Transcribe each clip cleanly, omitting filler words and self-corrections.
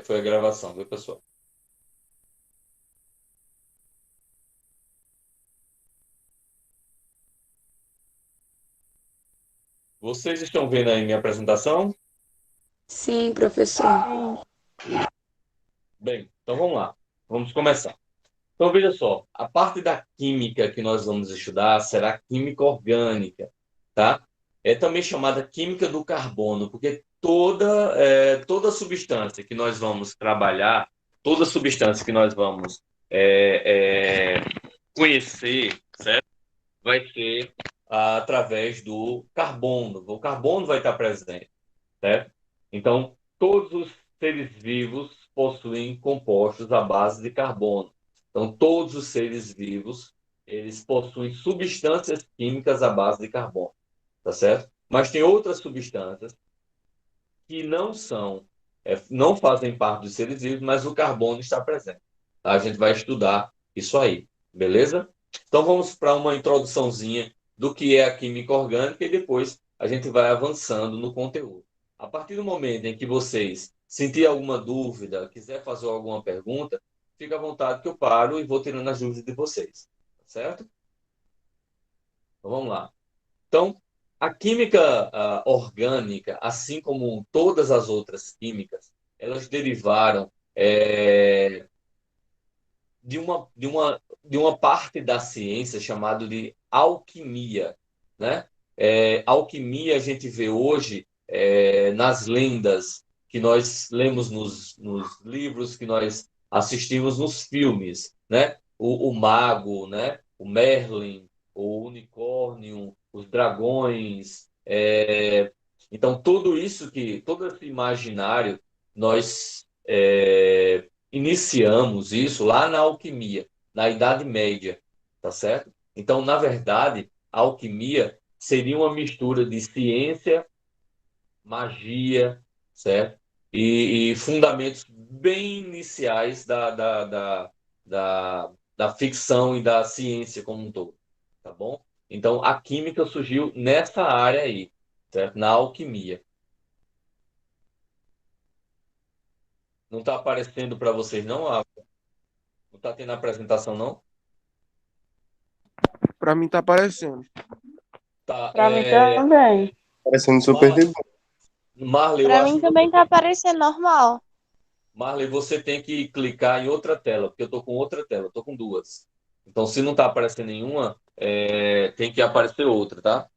Foi a gravação, viu, pessoal? Vocês estão vendo aí minha apresentação? Sim, professor. Bem, então vamos lá. Vamos começar. Então veja só, a parte da química que nós vamos estudar será química orgânica, tá? É também chamada química do carbono, porque toda substância que nós vamos trabalhar, toda substância que nós vamos conhecer, certo? Vai ser através do carbono. O carbono vai estar presente, certo? Então, todos os seres vivos possuem compostos à base de carbono. Então, todos os seres vivos, eles possuem substâncias químicas à base de carbono, tá certo? Mas tem outras substâncias que não fazem parte dos seres vivos, mas o carbono está presente. Tá? A gente vai estudar isso aí, beleza? Então vamos para uma introduçãozinha do que é a química orgânica e depois a gente vai avançando no conteúdo. A partir do momento em que vocês sentirem alguma dúvida, quiser fazer alguma pergunta, fica à vontade que eu paro e vou tirando as dúvidas de vocês, tá certo? Então vamos lá. Então, a química orgânica, assim como todas as outras químicas, elas derivaram de uma parte da ciência chamada de alquimia, né? Alquimia a gente vê hoje nas lendas que nós lemos nos livros, que nós assistimos nos filmes, né? O mago, né? O Merlin, o unicórnio, os dragões. Então, todo esse imaginário, nós iniciamos isso lá na alquimia, na Idade Média, tá certo? Então, na verdade, a alquimia seria uma mistura de ciência, magia, certo? E fundamentos bem iniciais da ficção e da ciência como um todo, tá bom? Então, a química surgiu nessa área aí, certo? Na alquimia. Não está aparecendo para vocês, não? Não está tendo apresentação, não? Pra mim tá aparecendo. Tá, Pra mim também. Parecendo super de Mar- boa. Marley, eu Pra acho mim que você também tá tem, aparecendo normal. Marley, você tem que clicar em outra tela, porque eu tô com outra tela, eu tô com duas. Então, se não tá aparecendo nenhuma, tem que aparecer outra, tá?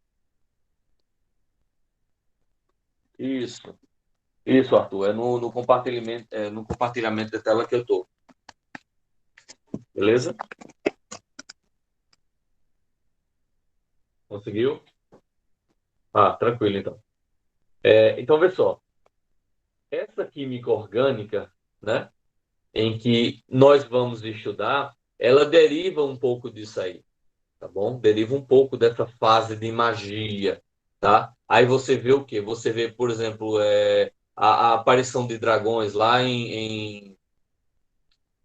Isso, isso, Arthur, no compartilhamento da tela que eu tô, beleza? Conseguiu? Ah, tranquilo, então. Então, vê só, essa química orgânica, né, em que nós vamos estudar, ela deriva um pouco disso aí. Tá bom? Deriva um pouco dessa fase de magia, tá? Aí você vê o quê? Você vê, por exemplo, a aparição de dragões lá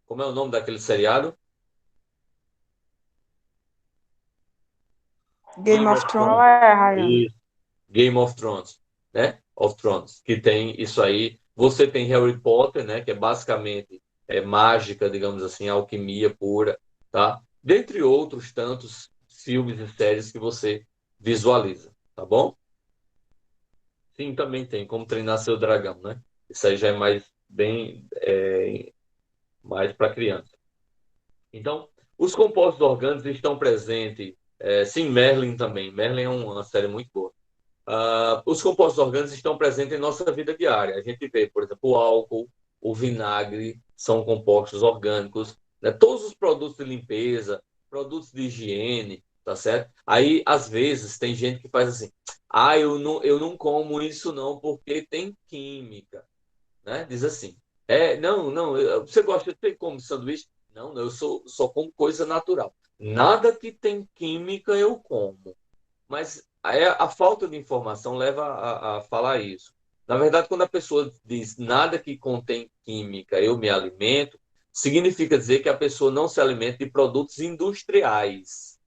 como é o nome daquele seriado? Game Game of of Thrones Thrones. é, Ryan. E Game of Thrones, né? Of Thrones, que tem isso aí. Você tem Harry Potter, né? Que é basicamente mágica, digamos assim, alquimia pura, tá? Dentre outros tantos filmes e séries que você visualiza, tá bom? Sim, também tem como treinar seu dragão, né? Isso aí já é mais para criança. Então, os compostos orgânicos estão presentes. Sim, Merlin também. Merlin é uma série muito boa. Os compostos orgânicos estão presentes em nossa vida diária. A gente vê, por exemplo, o álcool, o vinagre, são compostos orgânicos, né? Todos os produtos de limpeza, produtos de higiene, tá certo? Aí, às vezes, tem gente que faz assim: eu não como isso não porque tem química, né? Diz assim: não, não, você come sanduíche? Não, não, só como coisa natural. Nada que tem química eu como. Mas a falta de informação leva a falar isso. Na verdade, quando a pessoa diz nada que contém química, eu me alimento, significa dizer que a pessoa não se alimenta de produtos industriais,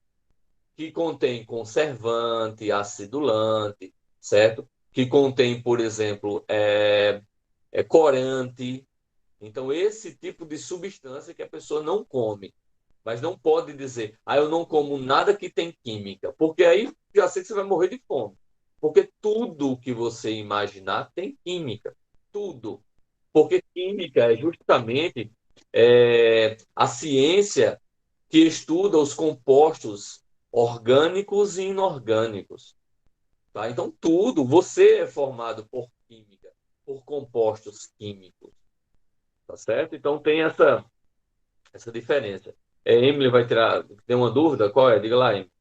que contém conservante, acidulante, certo? Que contém, por exemplo, corante. Então, esse tipo de substância que a pessoa não come. Mas não pode dizer, eu não como nada que tem química, porque aí já sei que você vai morrer de fome. Porque tudo que você imaginar tem química. Tudo. Porque química é justamente a ciência que estuda os compostos orgânicos e inorgânicos. Tá? Então, tudo, você é formado por química, por compostos químicos. Tá certo? Então, tem essa diferença. Emily vai tirar. Tem uma dúvida? Qual é? Diga lá, Emily.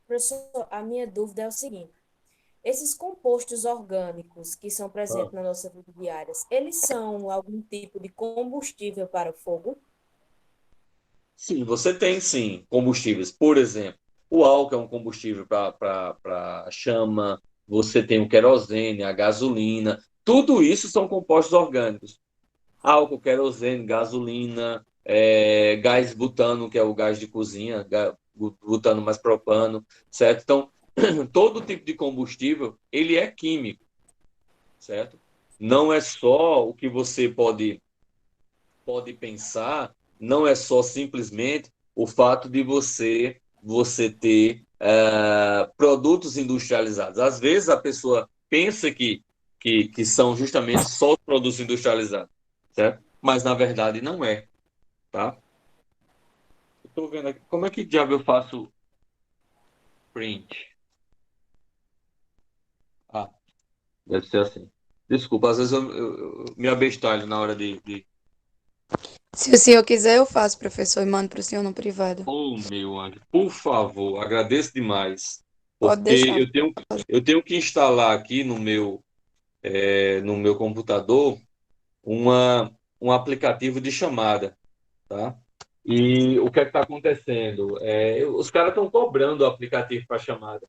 Professor, a minha dúvida é o seguinte: esses compostos orgânicos que são Ah. presentes na nossa vida diária, eles são algum tipo de combustível para o fogo? Sim, você tem sim combustíveis. Por exemplo, o álcool é um combustível para chama, você tem o querosene, a gasolina. Tudo isso são compostos orgânicos. Álcool, querosene, gasolina, gás butano, que é o gás de cozinha, butano mais propano, certo? Então, todo tipo de combustível, ele é químico, certo? Não é só o que você pode pensar, não é só simplesmente o fato de você ter produtos industrializados. Às vezes a pessoa pensa que são justamente só os produtos industrializados, certo? Mas na verdade não é, tá? Estou vendo aqui, como é que diabo eu faço print? Ah, deve ser assim. Desculpa, às vezes eu me abestalho na hora de... Se o senhor quiser, eu faço, professor, e mando para o senhor no privado. Oh, meu anjo, por favor, agradeço demais, Pode porque deixar. eu tenho que instalar aqui no meu computador uma, um aplicativo de chamada, tá? E o que é que está acontecendo? Os caras estão cobrando o aplicativo para chamada.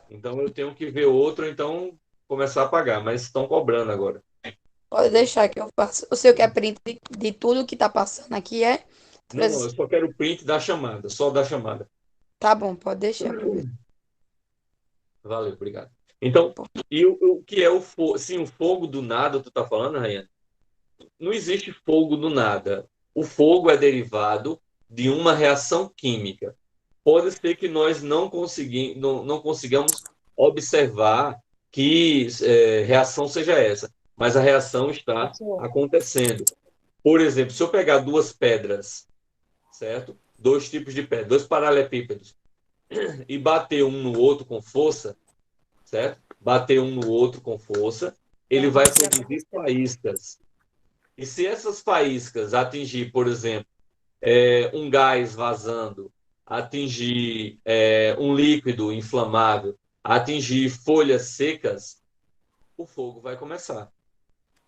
Então eu tenho que ver outro, então começar a pagar, mas estão cobrando agora. Pode deixar que eu faço. O senhor quer print de tudo que tá passando aqui, é? Não, não, eu só quero o print da chamada, só da chamada. Tá bom, pode deixar, professor. Valeu, obrigado. Então, e o que é o fogo? Sim, o fogo do nada, tu tá falando, Rayane? Não existe fogo do nada. O fogo é derivado de uma reação química. Pode ser que nós não consigamos observar que reação seja essa, mas a reação está Professor, acontecendo. Por exemplo, se eu pegar duas pedras, certo? Dois tipos de pedra, dois paralelepípedos, e bater um no outro com força, certo? Bater um no outro com força, ele vamos vai ver se produzir aconteceu. faíscas. E se essas faíscas atingir, por exemplo, um gás vazando, atingir um líquido inflamável, atingir folhas secas, o fogo vai começar.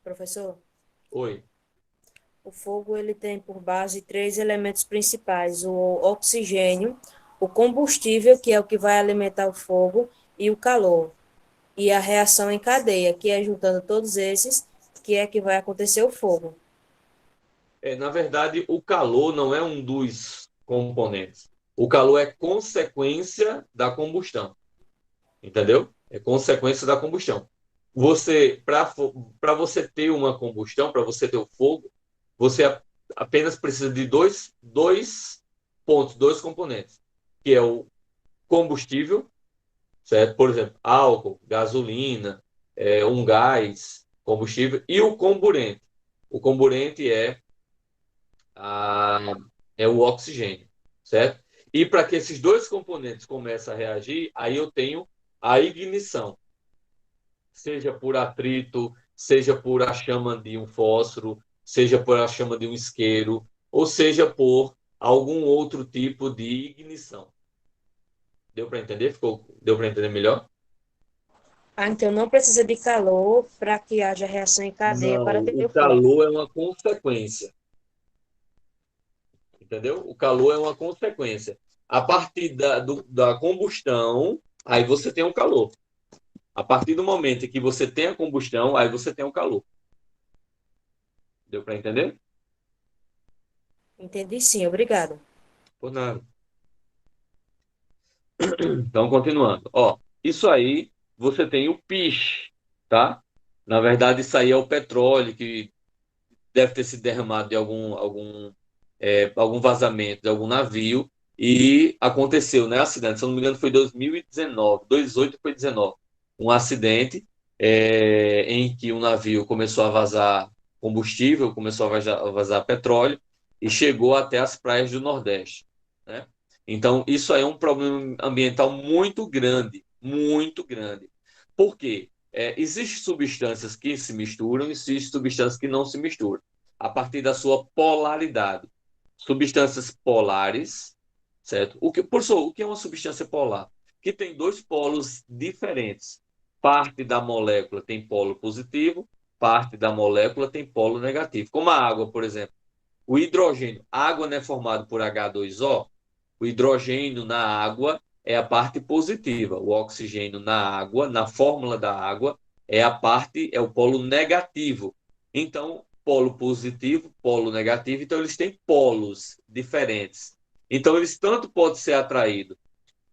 Professor, Oi. o fogo ele tem por base três elementos principais: o oxigênio, o combustível, que é o que vai alimentar o fogo, e o calor. E a reação em cadeia, que é juntando todos esses, que é que vai acontecer o fogo. Na verdade, o calor não é um dos componentes. O calor é consequência da combustão. Entendeu? É consequência da combustão. Para você ter uma combustão, para você ter o fogo, você apenas precisa de dois pontos, dois componentes, que é o combustível, certo? Por exemplo, álcool, gasolina, um gás, combustível, e o comburente. O comburente a, é o oxigênio, certo? E para que esses dois componentes comecem a reagir, aí eu tenho a ignição, seja por atrito, seja por a chama de um fósforo, seja por a chama de um isqueiro, ou seja por algum outro tipo de ignição. Deu para entender? Deu para entender melhor? Ah, então não precisa de calor para que haja reação em cadeia Não, para ter o o fogo. calor é uma consequência, entendeu? O calor é uma consequência. A partir da combustão, aí você tem o calor. A partir do momento em que você tem a combustão, aí você tem o calor. Deu para entender? Entendi sim, obrigado. Por nada. Então, continuando. Ó, isso aí, você tem o pH, tá? Na verdade, isso aí é o petróleo que deve ter se derramado de algum vazamento de algum navio e aconteceu, né? Acidente. Se eu não me engano, foi 2019, 2018 foi 19. Um acidente em que um navio começou a vazar combustível, começou a vazar petróleo e chegou até as praias do Nordeste, né? Então, isso aí é um problema ambiental muito grande, muito grande. Por quê? Existem substâncias que se misturam e existem substâncias que não se misturam, a partir da sua polaridade. Substâncias polares, certo? Professor, o que é uma substância polar? Que tem dois polos diferentes. Parte da molécula tem polo positivo, parte da molécula tem polo negativo. Como a água, por exemplo. O hidrogênio, a água não é formada por H2O? O hidrogênio na água é a parte positiva. O oxigênio na água, na fórmula da água, é o polo negativo. Então, polo positivo, polo negativo, então eles têm polos diferentes. Então, eles tanto podem ser atraídos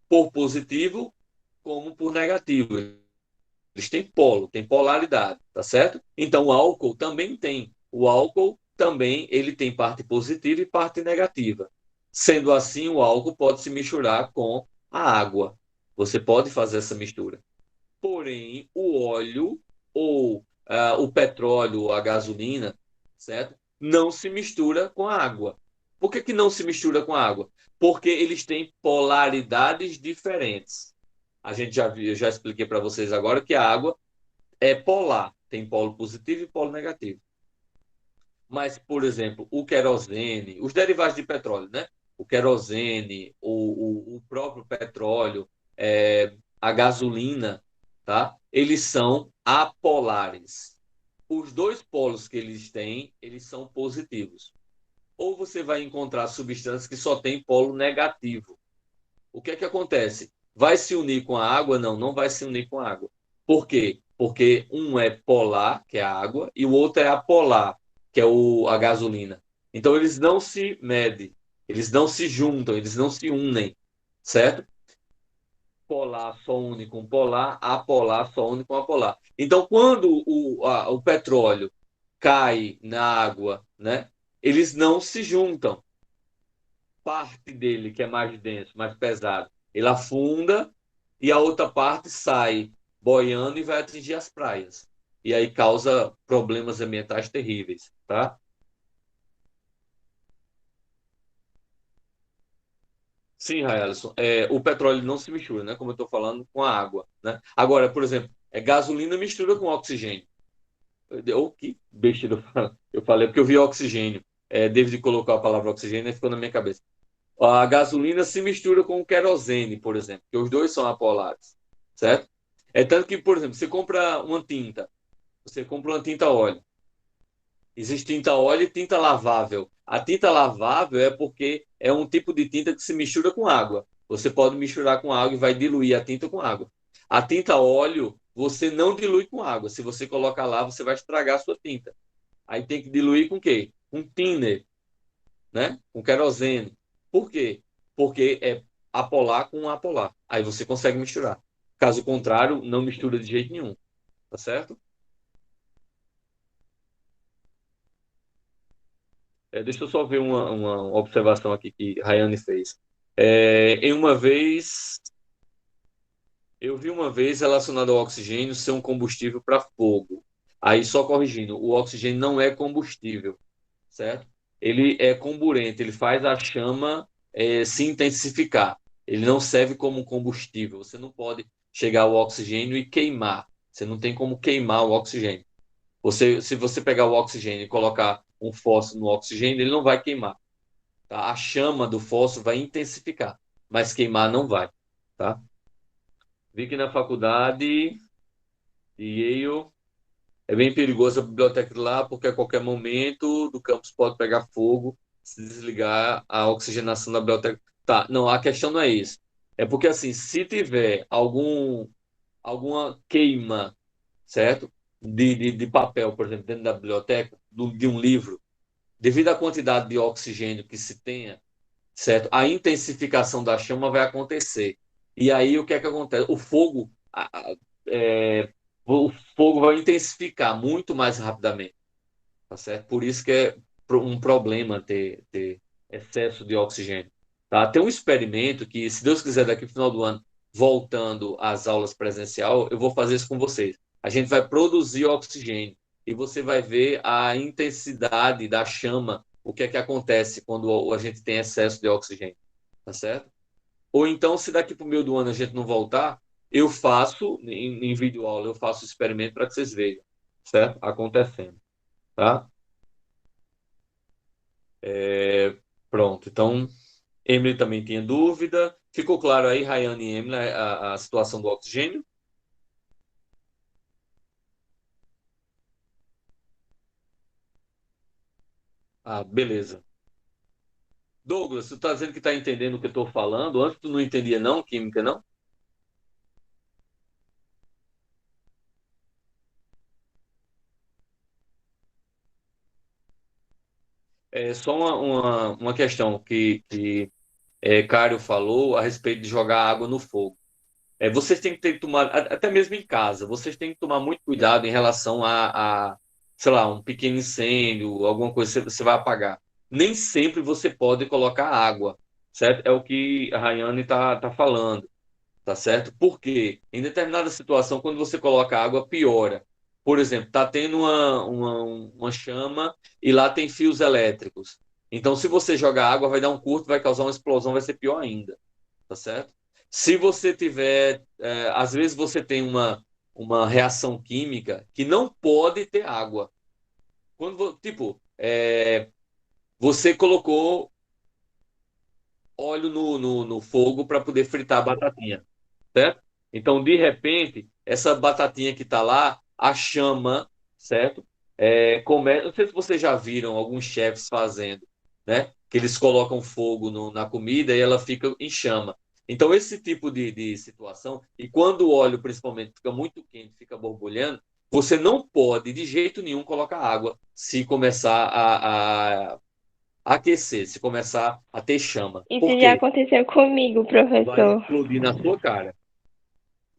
por positivo como por negativo. Eles têm polo, têm polaridade, tá certo? Então, o álcool também tem. O álcool também ele tem parte positiva e parte negativa. Sendo assim, o álcool pode se misturar com a água. Você pode fazer essa mistura. Porém, o óleo ou o petróleo ou a gasolina, certo? Não se mistura com a água. Por que que não se mistura com a água? Porque eles têm polaridades diferentes. A gente já expliquei para vocês agora que a água é polar, tem polo positivo e polo negativo. Mas, por exemplo, o querosene, os derivados de petróleo, né? O querosene, o próprio petróleo, a gasolina, tá? Eles são apolares. Os dois polos que eles têm, eles são positivos. Ou você vai encontrar substâncias que só têm polo negativo. O que é que acontece? Vai se unir com a água? Não, não vai se unir com a água. Por quê? Porque um é polar, que é a água, e o outro é apolar, que é a gasolina. Então eles não se medem, eles não se juntam, eles não se unem, certo? Polar só une com polar, apolar só une com apolar. Então, quando o petróleo cai na água, né, eles não se juntam. Parte dele, que é mais denso, mais pesado, ele afunda e a outra parte sai boiando e vai atingir as praias. E aí causa problemas ambientais terríveis, tá? Sim, Raelson, o petróleo não se mistura, né? Como eu estou falando, com a água, né? Agora, por exemplo, gasolina mistura com oxigênio. Que besteira eu falei, porque eu vi oxigênio. David colocou a palavra oxigênio e ficou na minha cabeça. A gasolina se mistura com o querosene, por exemplo, que os dois são apolares, certo? É tanto que, por exemplo, você compra uma tinta óleo. Existe tinta óleo e tinta lavável. A tinta lavável é porque é um tipo de tinta que se mistura com água. Você pode misturar com água e vai diluir a tinta com água. A tinta óleo, você não dilui com água. Se você colocar lá, você vai estragar a sua tinta. Aí tem que diluir com o quê? Com thinner, né? Com querosene. Por quê? Porque é apolar com apolar. Aí você consegue misturar. Caso contrário, não mistura de jeito nenhum. Tá certo? Deixa eu só ver uma observação aqui que Rayane fez. Em uma vez, eu vi uma vez relacionado ao oxigênio ser um combustível para fogo. Aí, só corrigindo, o oxigênio não é combustível, certo? Ele é comburente, ele faz a chama se intensificar. Ele não serve como combustível. Você não pode chegar ao oxigênio e queimar. Você não tem como queimar o oxigênio. Se você pegar o oxigênio e colocar um fósforo no oxigênio, ele não vai queimar. Tá? A chama do fósforo vai intensificar, mas queimar não vai. Tá? Vi que na faculdade de Yale é bem perigoso a biblioteca lá, porque a qualquer momento do campus pode pegar fogo, se desligar a oxigenação da biblioteca. Tá, não, a questão não é isso. É porque, assim, se tiver alguma queima, certo? De papel, por exemplo, dentro da biblioteca, de um livro, devido à quantidade de oxigênio que se tenha, certo? A intensificação da chama vai acontecer. E aí o que é que acontece? O fogo o fogo vai intensificar muito mais rapidamente, tá certo? Por isso que é um problema ter excesso de oxigênio, tá? Tem um experimento que, se Deus quiser, daqui no final do ano, voltando às aulas presencial, eu vou fazer isso com vocês. A gente vai produzir oxigênio e você vai ver a intensidade da chama, o que é que acontece quando a gente tem excesso de oxigênio, tá certo? Ou então, se daqui para o meio do ano a gente não voltar, eu faço, em vídeo aula, eu faço o experimento para que vocês vejam, certo? Acontecendo, tá? Pronto, então, Emily também tinha dúvida. Ficou claro aí, Rayane e Emily, a situação do oxigênio? Ah, beleza. Douglas, tu tá dizendo que tá entendendo o que eu tô falando? Antes tu não entendia não, química, não? É só uma questão que Cário falou a respeito de jogar água no fogo. Vocês têm que ter que tomar, até mesmo em casa, vocês têm que tomar muito cuidado em relação sei lá, um pequeno incêndio, alguma coisa que você vai apagar. Nem sempre você pode colocar água, certo? É o que a Rayane tá falando, tá certo? Porque em determinada situação, quando você coloca água, piora. Por exemplo, tá tendo uma chama e lá tem fios elétricos. Então, se você jogar água, vai dar um curto, vai causar uma explosão, vai ser pior ainda, tá certo? Se você tiver, às vezes você tem uma reação química que não pode ter água. Tipo, você colocou óleo no fogo para poder fritar a batatinha, certo? Então, de repente, essa batatinha que está lá, a chama, certo? Não sei se vocês já viram alguns chefs fazendo, né? Que eles colocam fogo na comida e ela fica em chama. Então, esse tipo de situação, e quando o óleo, principalmente, fica muito quente, fica borbulhando, você não pode, de jeito nenhum, colocar água se começar a aquecer, se começar a ter chama. Isso Por já quê? aconteceu comigo, Vai professor. explodir na sua cara.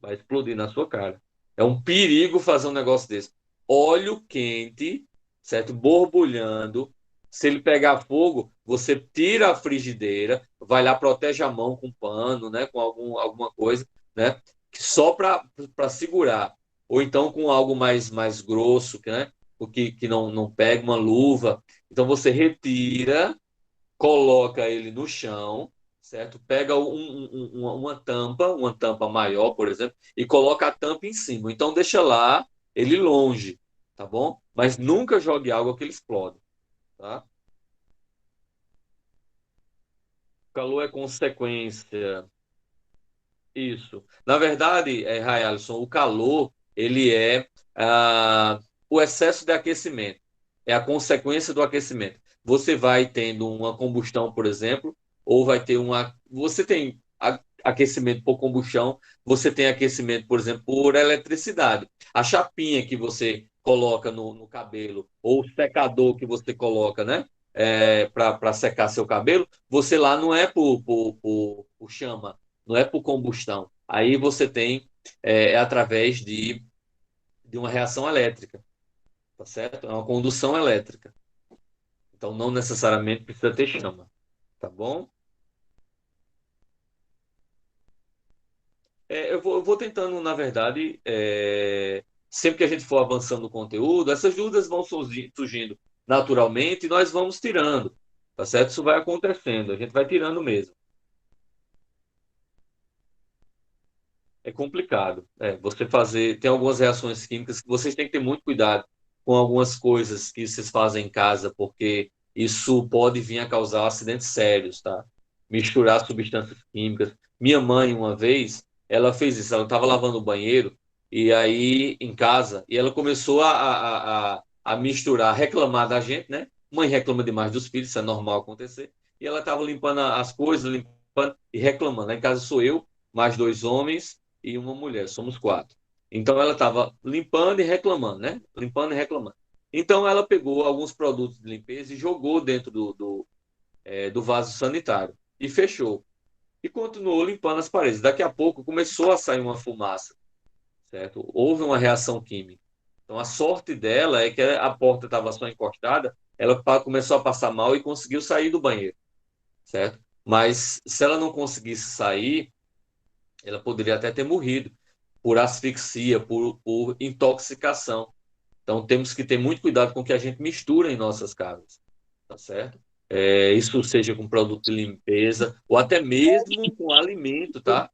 Vai explodir na sua cara. É um perigo fazer um negócio desse. Óleo quente, certo? Borbulhando. Se ele pegar fogo, você tira a frigideira, vai lá, protege a mão com pano, né? Com alguma coisa, né? Só para segurar. Ou então com algo mais grosso, né? O que não pega, uma luva. Então você retira, coloca ele no chão, certo? Pega uma tampa maior, por exemplo, e coloca a tampa em cima. Então deixa lá ele longe, tá bom? Mas nunca jogue água que ele explode, tá? O calor é consequência. Isso. Na verdade, Ray Alisson, o calor, ele é o excesso de aquecimento. É a consequência do aquecimento. Você vai tendo uma combustão, por exemplo, ou vai ter uma. Você tem aquecimento por combustão, você tem aquecimento, por exemplo, por eletricidade. A chapinha que você coloca no cabelo, ou o secador que você coloca, né? Para secar seu cabelo, você lá não é por chama, não é por combustão. Aí você tem através de uma reação elétrica, tá certo? É uma condução elétrica. Então não necessariamente precisa ter chama, tá bom? Eu vou tentando, na verdade, sempre que a gente for avançando no conteúdo, essas dúvidas vão surgindo naturalmente e nós vamos tirando, tá certo? Isso vai acontecendo, a gente vai tirando mesmo. É complicado. Você fazer. Tem algumas reações químicas que vocês têm que ter muito cuidado com algumas coisas que vocês fazem em casa, porque isso pode vir a causar acidentes sérios, tá? Misturar substâncias químicas. Minha mãe, uma vez, ela fez isso. Ela estava lavando o banheiro e aí em casa e ela começou a misturar, a reclamar da gente, né? Mãe reclama demais dos filhos, isso é normal acontecer. E ela estava limpando as coisas, limpando e reclamando. Lá em casa sou eu, mais dois homens e uma mulher, somos quatro. Então ela estava limpando e reclamando, né? Limpando e reclamando. Então ela pegou alguns produtos de limpeza e jogou dentro do vaso sanitário e fechou. E continuou limpando as paredes. Daqui a pouco começou a sair uma fumaça, certo? Houve uma reação química. Então, a sorte dela é que a porta estava só encostada, ela começou a passar mal e conseguiu sair do banheiro, certo? Mas se ela não conseguisse sair, ela poderia até ter morrido por asfixia, por intoxicação. Então, temos que ter muito cuidado com o que a gente mistura em nossas casas, tá certo? Isso seja com produto de limpeza ou até mesmo com alimento, tá?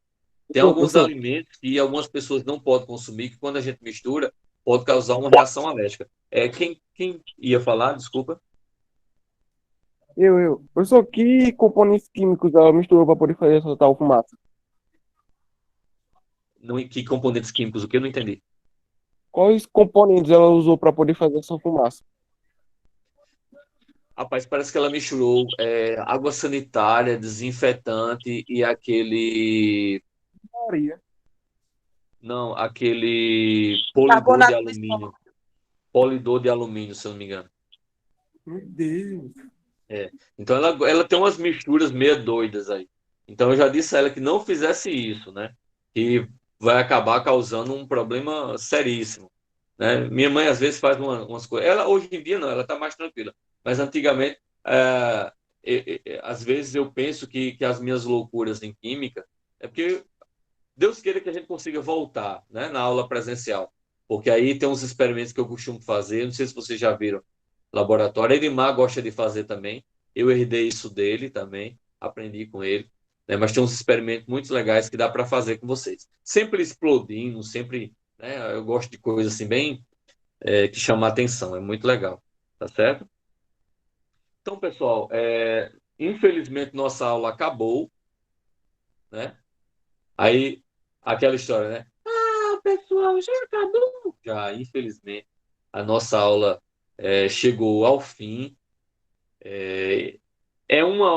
Tem alguns Professor, alimentos que algumas pessoas não podem consumir, que quando a gente mistura, pode causar uma reação alérgica. Quem ia falar, desculpa? eu. Professor, que componentes químicos ela misturou para poder fazer essa tal fumaça? Não, que componentes químicos? O que eu não entendi. Quais componentes ela usou para poder fazer essa fumaça? Rapaz, parece que ela misturou água sanitária, desinfetante e aquele. Maria. Não, aquele polidor de Carbonato de alumínio. Polidor de alumínio, se eu não me engano. Meu Deus. Então ela tem umas misturas meio doidas aí. Então eu já disse a ela que não fizesse isso, né? Que vai acabar causando um problema seríssimo, né? Minha mãe às vezes faz umas coisas. Ela hoje em dia não, ela está mais tranquila. Mas antigamente, às vezes eu penso que as minhas loucuras em química é porque Deus queira que a gente consiga voltar, né, na aula presencial. Porque aí tem uns experimentos que eu costumo fazer, não sei se vocês já viram, laboratório. Edmar gosta de fazer também. Eu herdei isso dele também, aprendi com ele. Né? Mas tem uns experimentos muito legais que dá para fazer com vocês. Sempre explodindo, sempre. Né? Eu gosto de coisas assim, bem que chamam a atenção. É muito legal. Tá certo? Então, pessoal, infelizmente nossa aula acabou, né? Aí, aquela história, né? Ah, pessoal, já acabou. Já, infelizmente, a nossa aula chegou ao fim. É uma